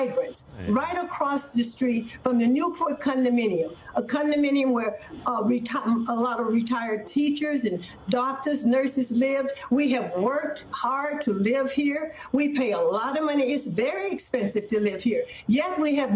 migrants right across the street from the Newport condominium, a condominium where a lot of retired teachers and doctors, nurses lived. We have worked hard to live here. We pay a lot of money. It's very expensive to live here. Yet we have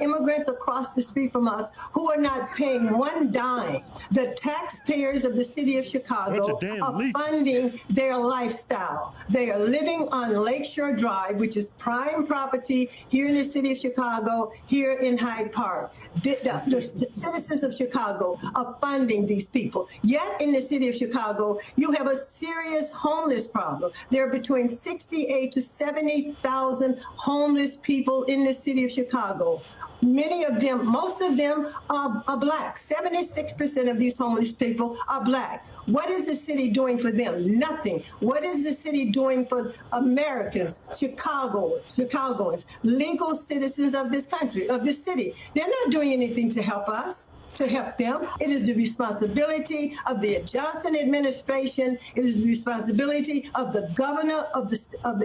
immigrants across the street from us who are not paying one dime. The taxpayers of the city of Chicago are funding their lifestyle. They are living on Lakeshore Drive, which is prime property here in the city of Chicago, here in Hyde Park. The citizens of Chicago are funding these people. Yet in the city of Chicago, you have a serious homeless problem. There are between 68 to 70,000 homeless people in the city of Chicago. Many of them, most of them are Black. 76% of these homeless people are Black. What is the city doing for them? Nothing. What is the city doing for Americans, Chicagoans, legal citizens of this country, of this city? They're not doing anything to help us, to help them. It is the responsibility of the Johnson administration. It is the responsibility of the governor of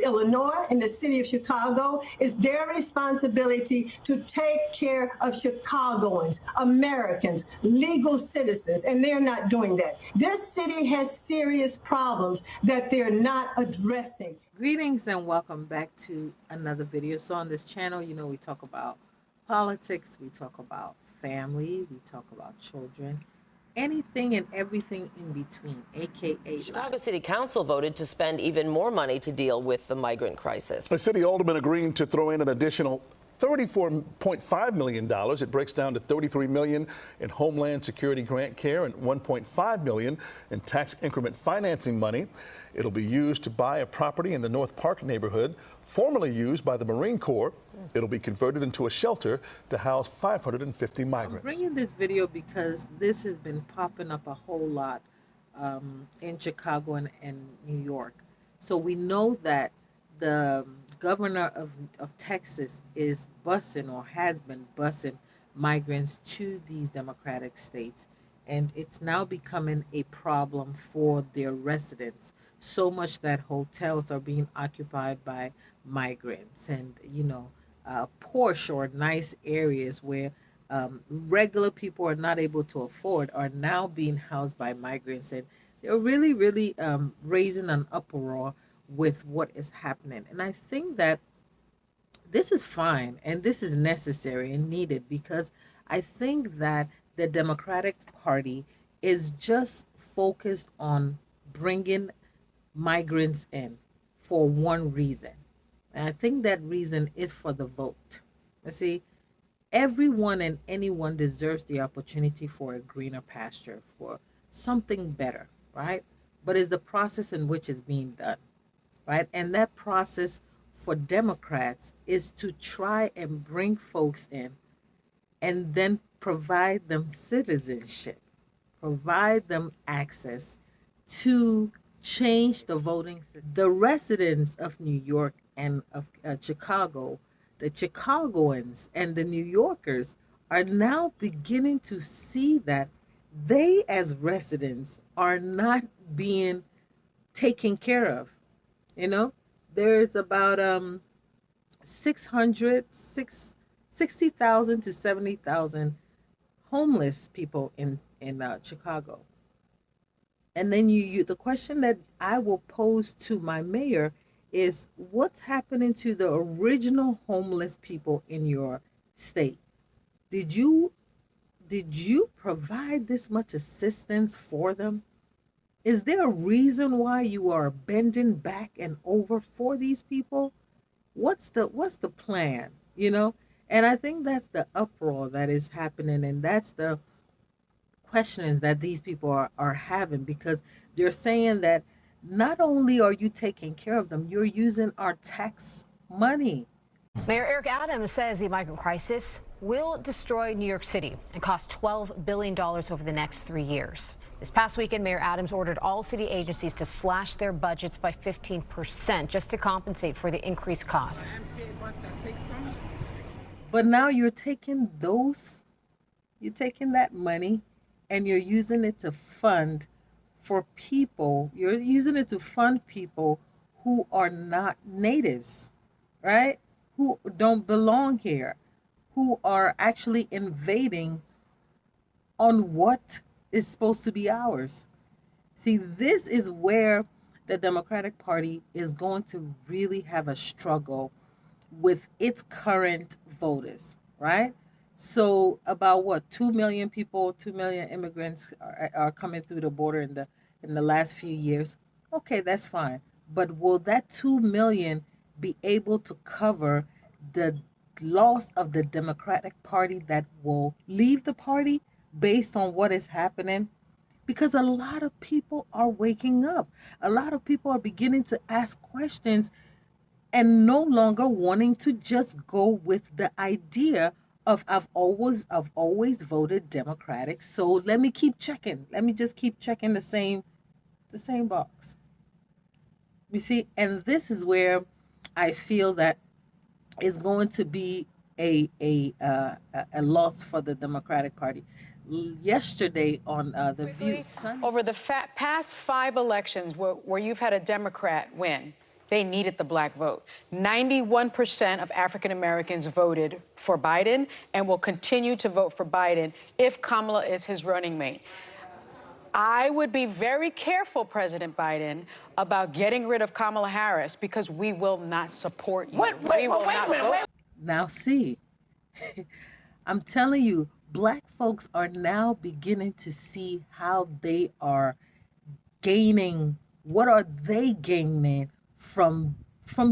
Illinois and the city of Chicago. It's their responsibility to take care of Chicagoans, Americans, legal citizens, and they're not doing that. This city has serious problems that they're not addressing. Greetings and welcome back to another video. So on this channel, you know, we talk about politics, we talk about family, we talk about children, anything and everything in between, aka Chicago City Council voted to spend even more money to deal with the migrant crisis. The city alderman agreeing to throw in an additional $34.5 million. It breaks down to $33 million in Homeland Security grant care and $1.5 million in tax increment financing money. It'll be used to buy a property in the North Park neighborhood, formerly used by the Marine Corps. It'll be converted into a shelter to house 550 migrants. I'm bringing this video because this has been popping up a whole lot in Chicago and New York. So we know that the governor of Texas is busing or has been busing migrants to these Democratic states. And it's now becoming a problem for their residents. So much that hotels are being occupied by migrants, and posh or nice areas where regular people are not able to afford are now being housed by migrants, and they're really raising an uproar with what is happening. And I think that this is fine and this is necessary and needed, because I think that the Democratic Party is just focused on bringing migrants in for one reason. And I think that reason is for the vote. You see, everyone and anyone deserves the opportunity for a greener pasture, for something better, right? But it's the process in which it's being done, right? And that process for Democrats is to try and bring folks in and then provide them citizenship, provide them access to change the voting system. The residents of New York and of Chicago, the Chicagoans and the New Yorkers are now beginning to see that they as residents are not being taken care of. You know, there's about 60,000 to 70,000 homeless people in Chicago. And then the question that I will pose to my mayor is, what's happening to the original homeless people in your state? Did you provide this much assistance for them? Is there a reason why you are bending back and over for these people? What's the plan, you know? And I think that's the uproar that is happening, and that's the questions that these people are having, because they're saying that not only are you taking care of them, you're using our tax money. Mayor Eric Adams says the migrant crisis will destroy New York City and cost $12 billion over the next 3 years. This past weekend, Mayor Adams ordered all city agencies to slash their budgets by 15% just to compensate for the increased costs. But now you're taking that money and you're using it to fund for people. You're using it to fund people who are not natives, right? who don't belong here, who are actually invading on what is supposed to be ours. See, this is where the Democratic Party is going to really have a struggle with its current voters, right? So about what 2 million people, 2 million immigrants are coming through the border in the last few years. Okay, that's fine. But will that 2 million be able to cover the loss of the Democratic Party that will leave the party based on what is happening? Because a lot of people are waking up. A lot of people are beginning to ask questions and no longer wanting to just go with the idea of I've always voted Democratic, so let me keep checking. Let me just keep checking the same box. You see, and this is where I feel that is going to be a loss for the Democratic Party. Yesterday on the View Sunday. Over the past 5 elections where you've had a Democrat win, they needed the black vote. 91% of African Americans voted for Biden and will continue to vote for Biden if Kamala is his running mate. I would be very careful, President Biden, about getting rid of Kamala Harris because we will not support you. Wait a minute. Now, see, I'm telling you, black folks are now beginning to see how they are gaining. What are they gaining from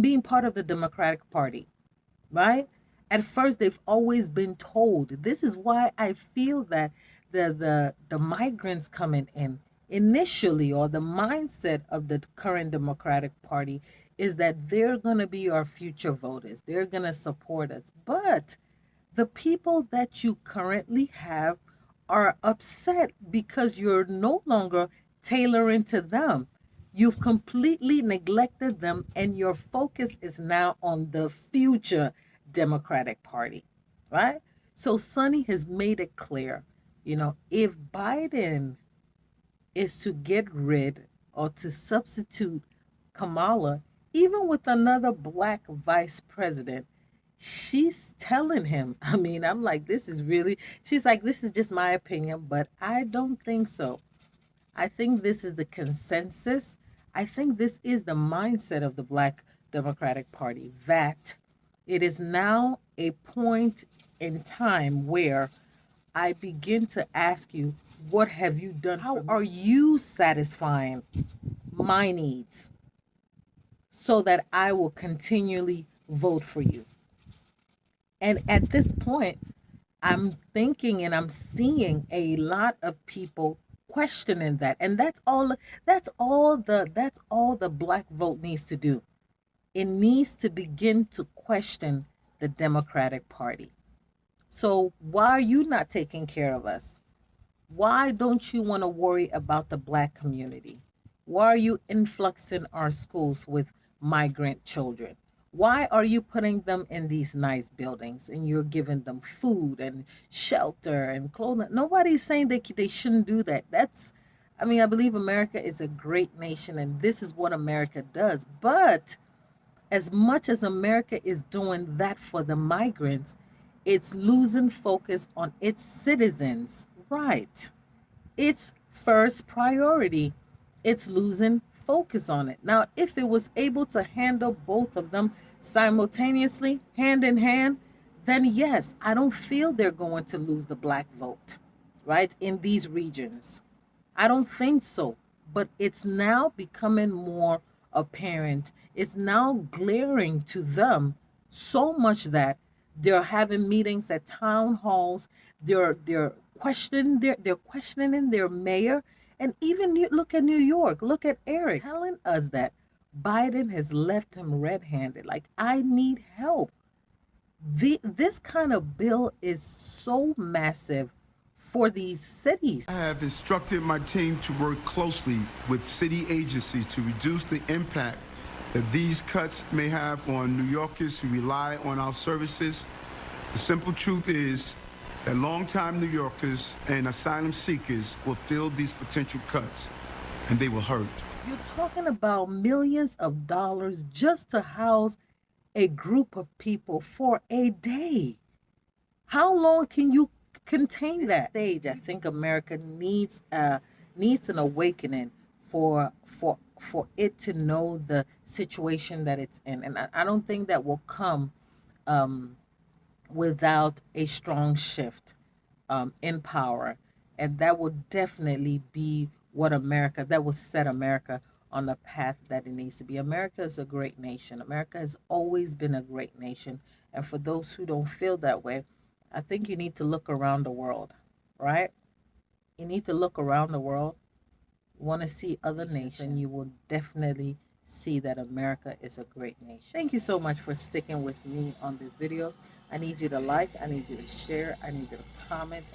being part of the Democratic Party, right? At first, they've always been told. This is why I feel that the migrants coming in initially, or the mindset of the current Democratic Party, is that they're going to be our future voters. They're going to support us. But the people that you currently have are upset because you're no longer tailoring to them. You've completely neglected them, and your focus is now on the future Democratic Party, right? So Sonny has made it clear, if Biden is to get rid or to substitute Kamala, even with another black vice president, she's telling him, I'm like, she's like, this is just my opinion, but I don't think so. I think this is the consensus. I think this is the mindset of the Black Democratic Party, that it is now a point in time where I begin to ask you, what have you done? How are you satisfying my needs so that I will continually vote for you? And at this point, I'm thinking and I'm seeing a lot of people questioning that. And that's all the black vote needs to do. It needs to begin to question the Democratic Party. So why are you not taking care of us? Why don't you want to worry about the black community? Why are you influxing our schools with migrant children? Why are you putting them in these nice buildings and you're giving them food and shelter and clothing? Nobody's saying they shouldn't do that. I believe America is a great nation and this is what America does. But as much as America is doing that for the migrants, it's losing focus on its citizens. Right. Its first priority. It's losing focus on it. Now, if it was able to handle both of them simultaneously, hand in hand, then yes, I don't feel they're going to lose the black vote, right, in these regions. I don't think so. But it's now becoming more apparent. It's now glaring to them so much that they're having meetings at town halls. They're questioning their mayor. And even look at New York. Look at Eric telling us that Biden has left him red-handed. Like, I need help. This kind of bill is so massive for these cities. I have instructed my team to work closely with city agencies to reduce the impact that these cuts may have on New Yorkers who rely on our services. The simple truth is that longtime New Yorkers and asylum seekers will feel these potential cuts, and they will hurt. You're talking about millions of dollars just to house a group of people for a day. How long can you contain that stage? I think America needs an awakening for it to know the situation that it's in, and I don't think that will come without a strong shift in power, and that will definitely be that will set America on the path that it needs to be. America is a great nation. America has always been a great nation, and for those who don't feel that way, I think you need to look around the world, right? You need to look around the world, want to see other nations, and you will definitely see that America is a great nation. Thank you so much for sticking with me on this video. I need you to like, I need you to share, I need you to comment.